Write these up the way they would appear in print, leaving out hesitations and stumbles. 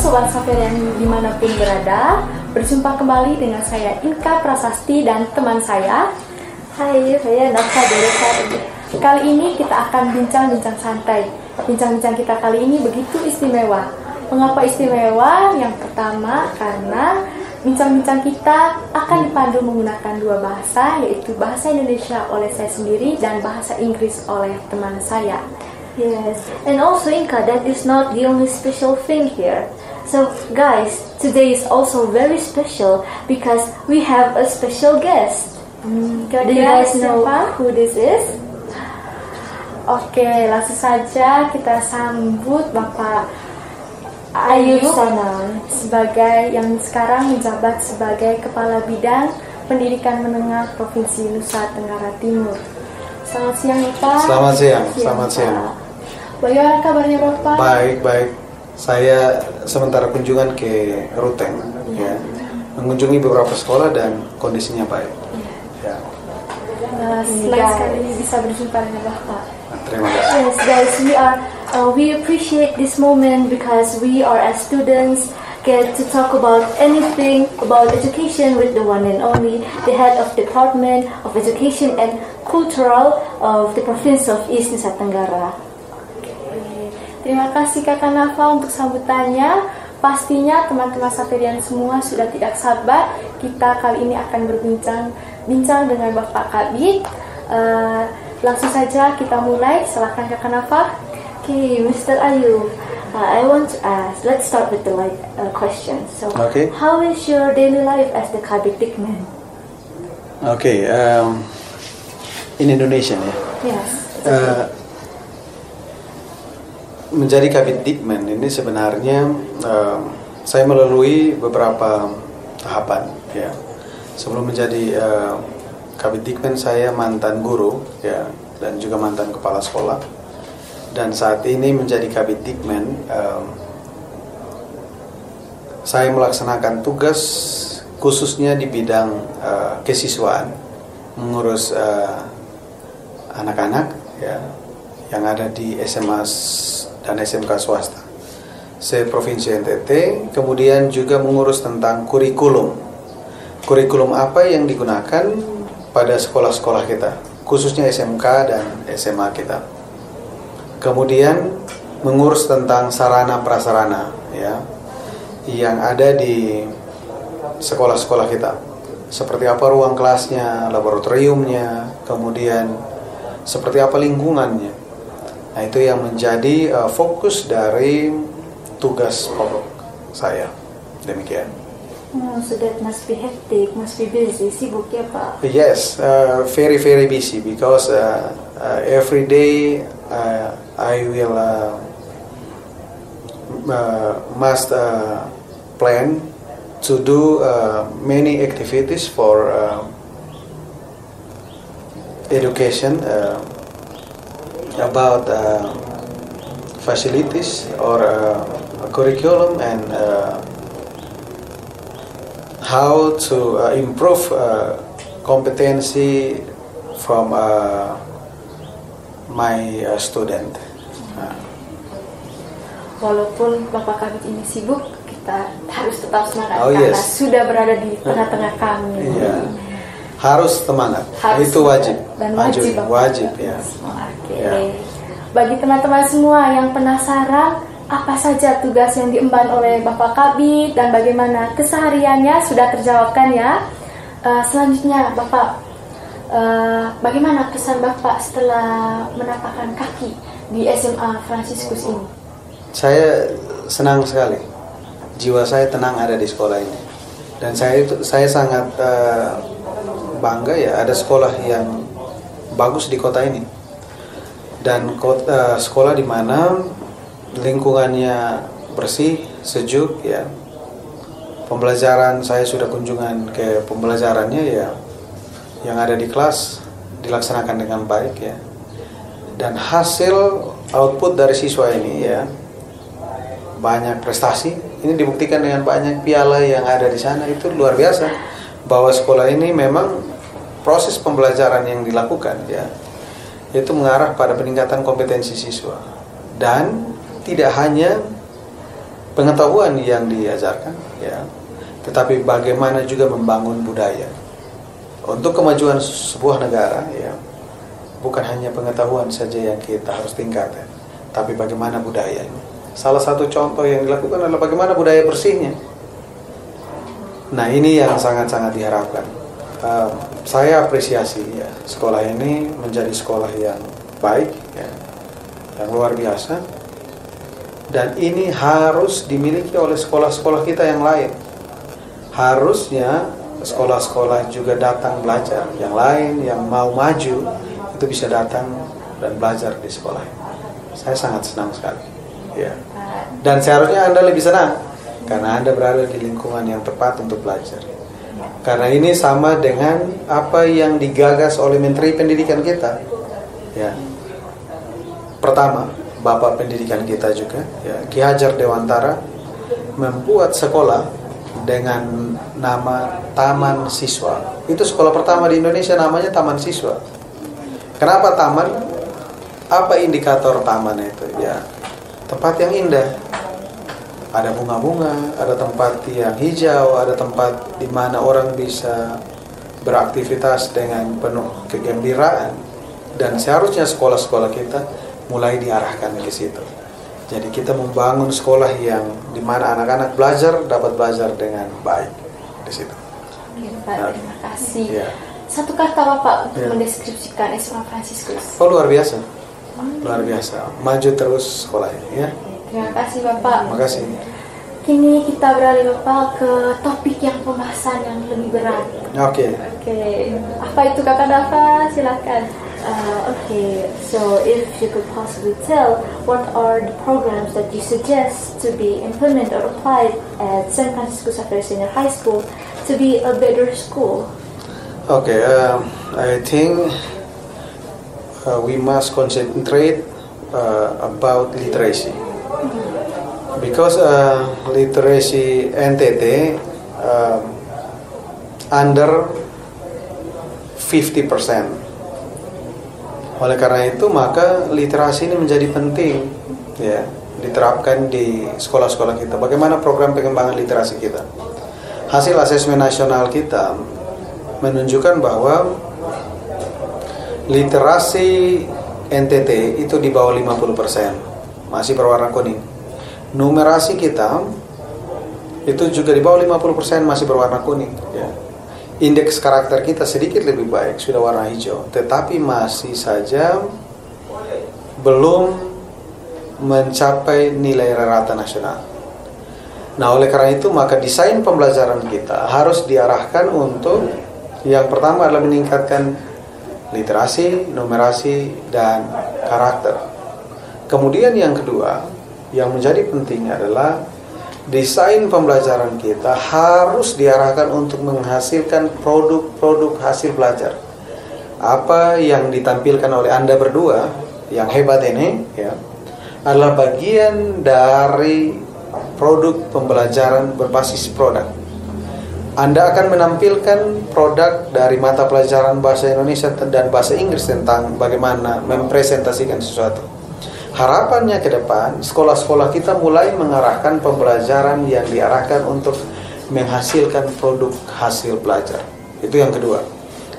Sobat Saperian dimanapun berada, berjumpa kembali dengan saya Inka Prasasti dan teman saya. Hai, saya Nafsa Derekari. Kali ini kita akan bincang-bincang santai. Bincang-bincang kita kali ini begitu istimewa. Mengapa istimewa? Yang pertama karena bincang-bincang kita akan dipandu menggunakan dua bahasa, yaitu bahasa Indonesia oleh saya sendiri dan bahasa Inggris oleh teman saya. Yes, and also Inka, that is not the only special thing here. So guys, today is also very special because we have a special guest. Do you guys know who this is? Oke, langsung saja kita sambut Bapak Ayub Ayub Sanan, sebagai yang sekarang menjabat sebagai Kepala Bidang Pendidikan Menengah Provinsi Nusa Tenggara Timur. Selamat siang Bapak. Selamat siang. Bagaimana kabarnya Bapak? Baik. Saya sementara kunjungan ke Ruteng, ya, mengunjungi beberapa sekolah dan kondisinya baik. Ya. Senang sekali bisa berjumpa dengan Bapak. Terima kasih. Yes, guys, we appreciate this moment because we are as students get to talk about anything about education with the one and only the head of Department of Education and Cultural of the Province of East Nusa Tenggara. Terima kasih Kakak Nafa untuk sambutannya. Pastinya teman-teman Saperian semua sudah tidak sabar. Kita kali ini akan berbincang dengan Bapak Kabid. Langsung saja kita mulai. Silakan Kakak Nafa. Okay, Mr. Ayub, I want to ask, let's start with the question. So, Okay. How is your daily life as the Kabid Dikmen? Oke, in Indonesia ya. Yes. Menjadi Kabid Dikmen ini sebenarnya saya melalui beberapa tahapan ya. Sebelum menjadi Kabid Dikmen saya mantan guru ya, dan juga mantan kepala sekolah. Dan saat ini menjadi Kabid Dikmen, saya melaksanakan tugas khususnya di bidang kesiswaan, mengurus anak-anak ya, yang ada di SMA dan SMK swasta se-Provinsi NTT, kemudian juga mengurus tentang kurikulum apa yang digunakan pada sekolah-sekolah kita, khususnya SMK dan SMA kita. Kemudian mengurus tentang sarana prasarana ya, yang ada di sekolah-sekolah kita, seperti apa ruang kelasnya, laboratoriumnya, kemudian seperti apa lingkungannya. Nah, itu yang menjadi fokus dari tugas pokok saya. Demikian. So that must be hectic, must be busy. Sibuk ya Pak? Yes, very busy because every day I will must plan to do many activities for education. About facilities or curriculum and how to improve competency from my student. Walaupun Bapak Kabid ini sibuk, kita harus tetap semangat Yes. karena sudah berada di tengah-tengah kami. Yeah. Harus semangat. Itu wajib. Dan wajib ya. Oke. Ya. Bagi teman-teman semua yang penasaran apa saja tugas yang diemban oleh Bapak Kabid dan bagaimana kesehariannya sudah terjawabkan ya. Selanjutnya Bapak, bagaimana kesan Bapak setelah menapakkan kaki di SMA Fransiskus ini? Saya senang sekali. Jiwa saya tenang ada di sekolah ini. Dan saya sangat bangga ya ada sekolah yang bagus di kota ini, dan sekolah di mana lingkungannya bersih, sejuk ya. Pembelajaran, saya sudah kunjungan ke pembelajarannya ya, yang ada di kelas dilaksanakan dengan baik ya, dan hasil output dari siswa ini ya banyak prestasi. Ini dibuktikan dengan banyak piala yang ada di sana. Itu luar biasa bahwa sekolah ini memang proses pembelajaran yang dilakukan ya, itu mengarah pada peningkatan kompetensi siswa. Dan tidak hanya pengetahuan yang diajarkan, ya, tetapi bagaimana juga membangun budaya untuk kemajuan sebuah negara, ya. Bukan hanya pengetahuan saja yang kita harus tingkatkan, tapi bagaimana budayanya. Salah satu contoh yang dilakukan adalah bagaimana budaya bersihnya. Nah, ini yang sangat-sangat diharapkan. Saya apresiasi, ya, sekolah ini menjadi sekolah yang baik, ya, yang luar biasa. Dan ini harus dimiliki oleh sekolah-sekolah kita yang lain. Harusnya sekolah-sekolah juga datang belajar. Yang lain yang mau maju itu bisa datang dan belajar di sekolah. Saya sangat senang sekali, ya. Dan seharusnya Anda lebih senang karena Anda berada di lingkungan yang tepat untuk belajar. Karena ini sama dengan apa yang digagas oleh Menteri Pendidikan kita, ya. Pertama, Bapak Pendidikan kita juga, ya, Ki Hajar Dewantara, membuat sekolah dengan nama Taman Siswa. Itu sekolah pertama di Indonesia namanya Taman Siswa. Kenapa taman? Apa indikator taman itu? Ya, tempat yang indah. Ada bunga-bunga, ada tempat yang hijau, ada tempat di mana orang bisa beraktivitas dengan penuh kegembiraan. Dan seharusnya sekolah-sekolah kita mulai diarahkan ke situ. Jadi kita membangun sekolah yang di mana anak-anak dapat belajar dengan baik di situ. Oke, Pak, terima kasih. Ya. Satu kata Bapak untuk Ya. mendeskripsikan SMA Fransiskus. Oh, luar biasa. Luar biasa. Maju terus sekolah ini, ya. Terima kasih Bapak. Terima kasih. Kini kita beralih Bapak ke topik yang pembahasan yang lebih berat. Oke. Oke, apa itu Kakak Dava? Silakan. Okay, so if you could possibly tell what are the programs that you suggest to be implemented or applied at San Francisco Xavier Senior High School to be a better school? Okay, I think we must concentrate about literacy because literacy NTT under 50%. Oleh karena itu maka literasi ini menjadi penting, ya, diterapkan di sekolah-sekolah kita. Bagaimana program pengembangan literasi kita? Hasil asesmen nasional kita menunjukkan bahwa literasi NTT itu di bawah 50%, masih berwarna kuning. Numerasi kita itu juga di bawah 50%, masih berwarna kuning, ya. Indeks karakter kita sedikit lebih baik, sudah warna hijau, tetapi masih saja belum mencapai nilai rata nasional. Nah, oleh karena itu maka desain pembelajaran kita harus diarahkan untuk yang pertama adalah meningkatkan literasi, numerasi, dan karakter. Kemudian yang kedua yang menjadi penting adalah desain pembelajaran kita harus diarahkan untuk menghasilkan produk-produk hasil belajar. Apa yang ditampilkan oleh Anda berdua yang hebat ini, ya, adalah bagian dari produk pembelajaran berbasis produk. Anda akan menampilkan produk dari mata pelajaran bahasa Indonesia dan bahasa Inggris tentang bagaimana mempresentasikan sesuatu. Harapannya ke depan, sekolah-sekolah kita mulai mengarahkan pembelajaran yang diarahkan untuk menghasilkan produk hasil belajar. Itu yang kedua.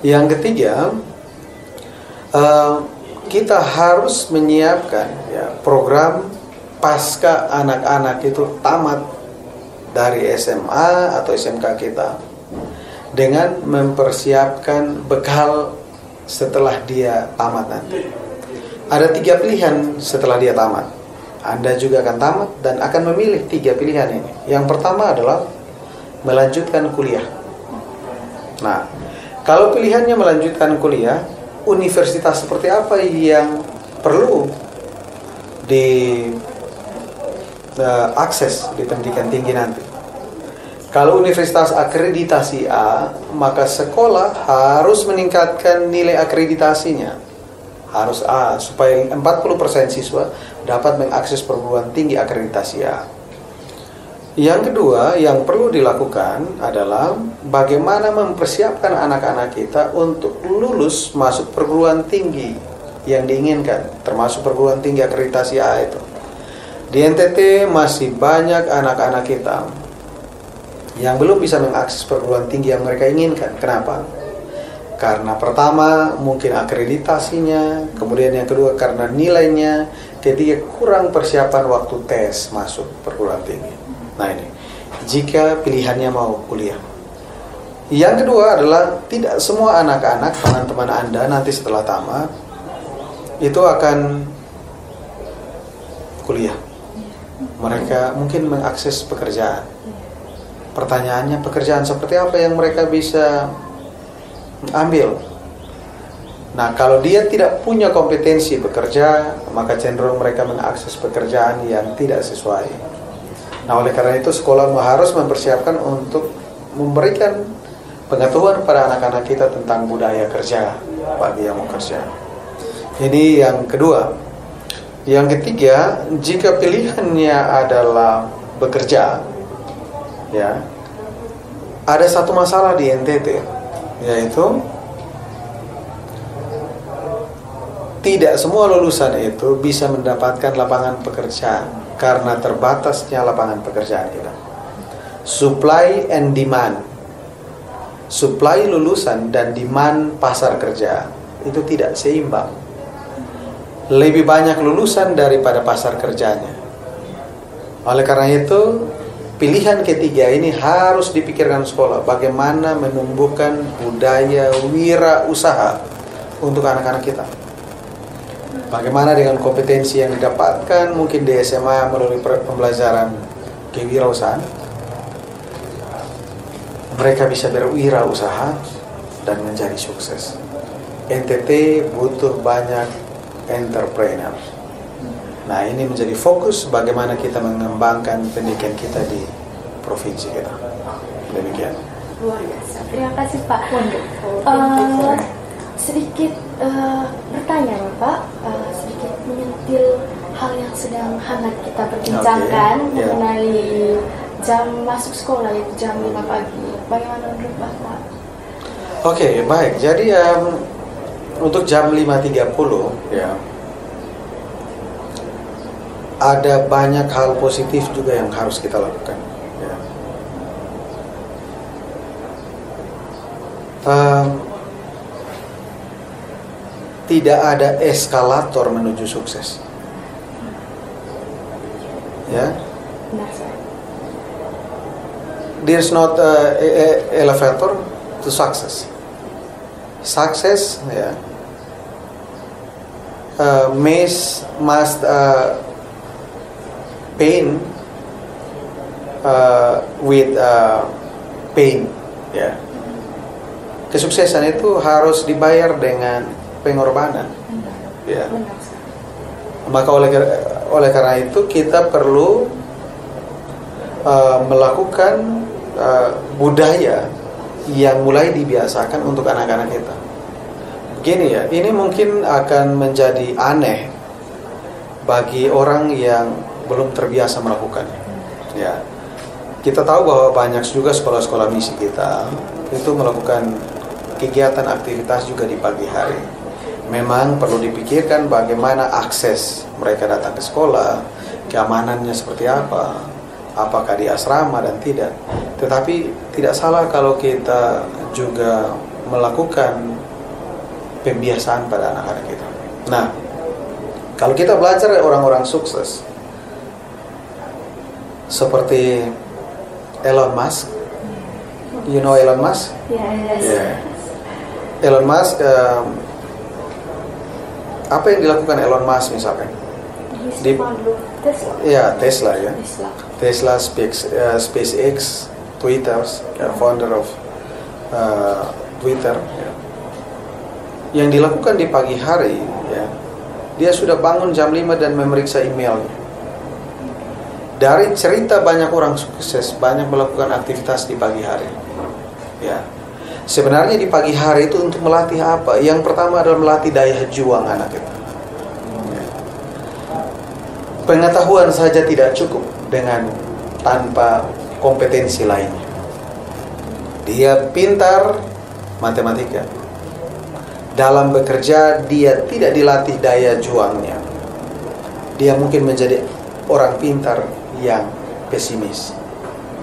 Yang ketiga, kita harus menyiapkan, ya, program pasca anak-anak itu tamat dari SMA atau SMK kita dengan mempersiapkan bekal setelah dia tamat nanti. Ada 3 pilihan setelah dia tamat. Anda juga akan tamat dan akan memilih 3 pilihan ini. Yang pertama adalah melanjutkan kuliah. Nah, kalau pilihannya melanjutkan kuliah, universitas seperti apa yang perlu diakses di pendidikan tinggi nanti? Kalau universitas akreditasi A, maka sekolah harus meningkatkan nilai akreditasinya. Harus A, supaya 40% siswa dapat mengakses perguruan tinggi akreditasi A. Yang kedua yang perlu dilakukan adalah bagaimana mempersiapkan anak-anak kita untuk lulus masuk perguruan tinggi yang diinginkan, termasuk perguruan tinggi akreditasi A itu. Di NTT masih banyak anak-anak kita yang belum bisa mengakses perguruan tinggi yang mereka inginkan. Kenapa? Karena pertama mungkin akreditasinya, kemudian yang kedua karena nilainya, ketiga kurang persiapan waktu tes masuk perguruan tinggi. Nah ini, jika pilihannya mau kuliah. Yang kedua adalah tidak semua anak-anak, teman-teman Anda nanti setelah tamat itu akan kuliah. Mereka mungkin mengakses pekerjaan. Pertanyaannya, pekerjaan seperti apa yang mereka bisa ambil? Nah, kalau dia tidak punya kompetensi bekerja, maka cenderung mereka mengakses pekerjaan yang tidak sesuai. Nah, oleh karena itu sekolah harus mempersiapkan untuk memberikan pengetahuan pada anak-anak kita tentang budaya kerja bagi yang mau kerja. Ini yang kedua. Yang ketiga, jika pilihannya adalah bekerja, ya, ada satu masalah di NTT, yaitu tidak semua lulusan itu bisa mendapatkan lapangan pekerjaan karena terbatasnya lapangan pekerjaan kita. Supply and demand, supply lulusan dan demand pasar kerja itu tidak seimbang. Lebih banyak lulusan daripada pasar kerjanya. Oleh karena itu, pilihan ketiga ini harus dipikirkan sekolah. Bagaimana menumbuhkan budaya wirausaha untuk anak-anak kita. Bagaimana dengan kompetensi yang didapatkan mungkin di SMA melalui pembelajaran kewirausahaan, mereka bisa berwirausaha dan menjadi sukses. NTT butuh banyak entrepreneur. Nah, ini menjadi fokus bagaimana kita mengembangkan pendidikan kita di provinsi kita. Demikian. Luar biasa. Terima kasih Pak. Sedikit bertanya Bapak, sedikit menyentil hal yang sedang hangat kita perbincangkan mengenai jam masuk sekolah, yaitu jam 5 pagi. Bagaimana menurut Bapak? Oke, baik. Jadi untuk jam 5.30 ya, ada banyak hal positif juga yang harus kita lakukan ya. Tidak ada eskalator menuju sukses ya. There's not elevator to success. Success, yeah, must pain with pain, ya. Kesuksesan itu harus dibayar dengan pengorbanan, ya. Maka oleh karena itu kita perlu melakukan budaya yang mulai dibiasakan untuk anak-anak kita. Begini ya, ini mungkin akan menjadi aneh bagi orang yang belum terbiasa melakukannya. Ya, kita tahu bahwa banyak juga sekolah-sekolah misi kita itu melakukan kegiatan aktivitas juga di pagi hari. Memang perlu dipikirkan bagaimana akses mereka datang ke sekolah, keamanannya seperti apa, apakah di asrama dan tidak. Tetapi tidak salah kalau kita juga melakukan pembiasaan pada anak-anak kita. Nah, kalau kita belajar dari orang-orang sukses seperti Elon Musk, you know Elon Musk? Yes. Yeah. Elon Musk, apa yang dilakukan Elon Musk misalkan? Tesla ya. Tesla, SpaceX, Twitter, founder of Twitter. Ya. Yang dilakukan di pagi hari, ya, dia sudah bangun jam 5 dan memeriksa emailnya. Dari cerita banyak orang sukses, banyak melakukan aktivitas di pagi hari. Ya. Sebenarnya di pagi hari itu untuk melatih apa? Yang pertama adalah melatih daya juang anak kita. Pengetahuan saja tidak cukup tanpa kompetensi lainnya. Dia pintar matematika. Dalam bekerja dia tidak dilatih daya juangnya. Dia mungkin menjadi orang pintar yang pesimis.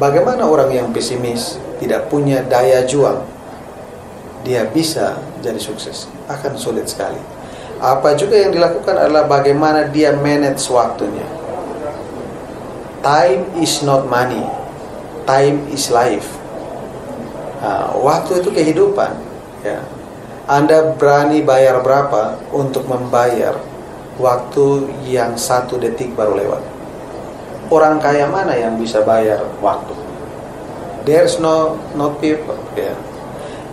Bagaimana orang yang pesimis, tidak punya daya juang, dia bisa jadi sukses? Akan sulit sekali. Apa juga yang dilakukan adalah bagaimana dia manage waktunya. Time is not money, time is life. Waktu itu kehidupan, ya. Anda berani bayar berapa untuk membayar waktu yang 1 detik baru lewat? Orang kaya mana yang bisa bayar waktu? There's no people, ya.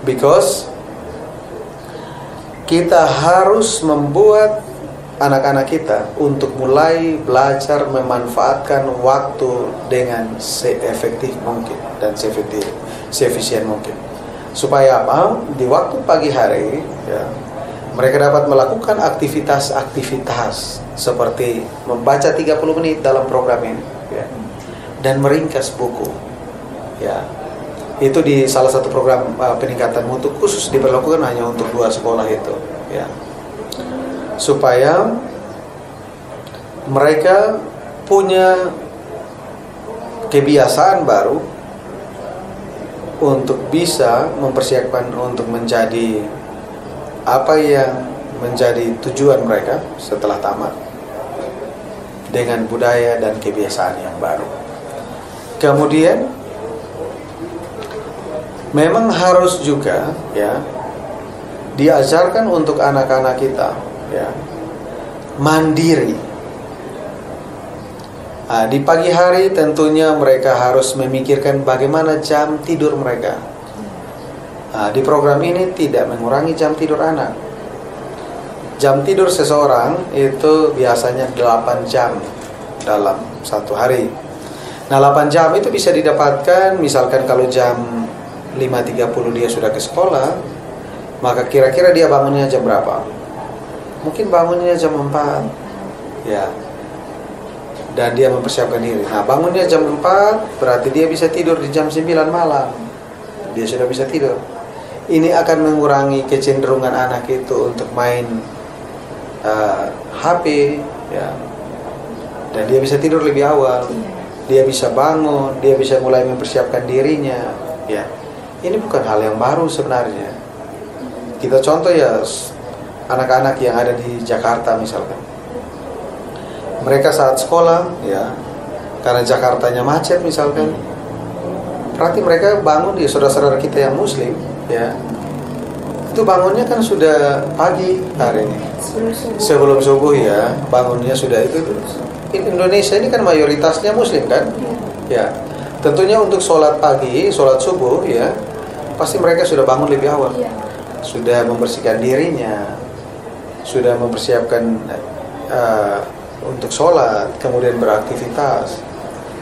Because kita harus membuat anak-anak kita untuk mulai belajar memanfaatkan waktu dengan seefektif mungkin dan seefisien mungkin. Supaya apa? Di waktu pagi hari, ya, mereka dapat melakukan aktivitas-aktivitas seperti membaca 30 menit dalam program ini, ya, dan meringkas buku, ya. Itu di salah satu program peningkatan mutu khusus diberlakukan hanya untuk 2 sekolah itu, ya. Supaya mereka punya kebiasaan baru untuk bisa mempersiapkan untuk menjadi apa yang menjadi tujuan mereka setelah tamat, dengan budaya dan kebiasaan yang baru. Kemudian memang harus juga, ya, diajarkan untuk anak-anak kita, ya, mandiri. Di pagi hari tentunya mereka harus memikirkan bagaimana jam tidur mereka. Di program ini tidak mengurangi jam tidur anak. Jam tidur seseorang itu biasanya 8 jam dalam satu hari. Nah, 8 jam itu bisa didapatkan misalkan kalau jam 5.30 dia sudah ke sekolah, maka kira-kira dia bangunnya jam berapa? Mungkin bangunnya jam 4, ya. Dan dia mempersiapkan diri. Nah, bangunnya jam 4 berarti dia bisa tidur di jam 9 malam. Dia sudah bisa tidur. Ini akan mengurangi kecenderungan anak itu untuk main HP, ya. Dan dia bisa tidur lebih awal. Dia bisa bangun, dia bisa mulai mempersiapkan dirinya, ya. Ini bukan hal yang baru sebenarnya. Kita contoh ya anak-anak yang ada di Jakarta misalkan. Mereka saat sekolah, ya, karena Jakartanya macet misalkan, berarti mereka bangun, ya, saudara-saudara kita yang muslim, ya, itu bangunnya kan sudah pagi hari ini, sebelum subuh, ya, bangunnya sudah itu. Indonesia ini kan mayoritasnya muslim kan, ya, tentunya untuk sholat pagi, sholat subuh, ya, pasti mereka sudah bangun lebih awal, sudah membersihkan dirinya, sudah mempersiapkan untuk sholat, kemudian beraktivitas.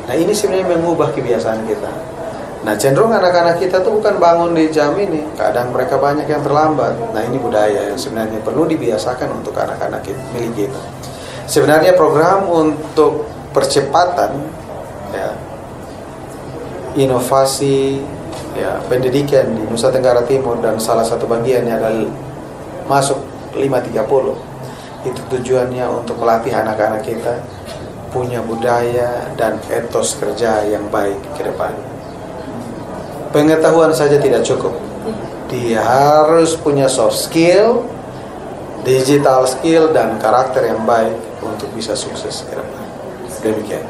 Nah, ini sebenarnya mengubah kebiasaan kita. Nah, cenderung anak-anak kita tuh bukan bangun di jam ini, kadang mereka banyak yang terlambat. Nah, ini budaya yang sebenarnya perlu dibiasakan untuk anak-anak milik kita. Sebenarnya program untuk percepatan, ya, inovasi, ya, pendidikan di Nusa Tenggara Timur, dan salah satu bagiannya adalah masuk 530. Itu tujuannya untuk melatih anak-anak kita punya budaya dan etos kerja yang baik ke depan. Pengetahuan saja tidak cukup. Dia harus punya soft skill, digital skill, dan karakter yang baik untuk bisa sukses ke depan. Demikian.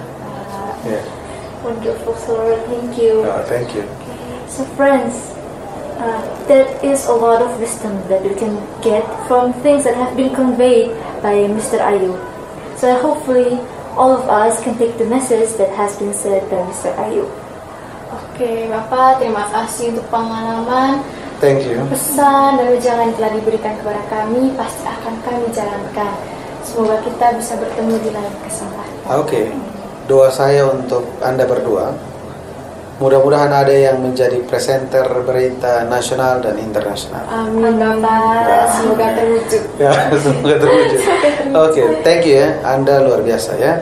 Yeah. Wonderful, sir. Thank you. Thank you. So, friends, that is a lot of wisdom that we can get from things that have been conveyed by Mr. Ayu. So hopefully all of us can take the message that has been said by Mr. Ayu. Oke, Bapak, terima kasih untuk pengalaman. Thank you. Pesan dan ujangan yang telah diberikan kepada kami pasti akan kami jalankan. Semoga kita bisa bertemu di lain kesempatan. Oke. Doa saya untuk Anda berdua, mudah-mudahan ada yang menjadi presenter berita nasional dan internasional. Amin, Bapak. Semoga terwujud. Ya, semoga terwujud. Oke, thank you ya. Anda luar biasa ya.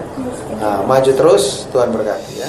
Maju terus, Tuhan berkati ya.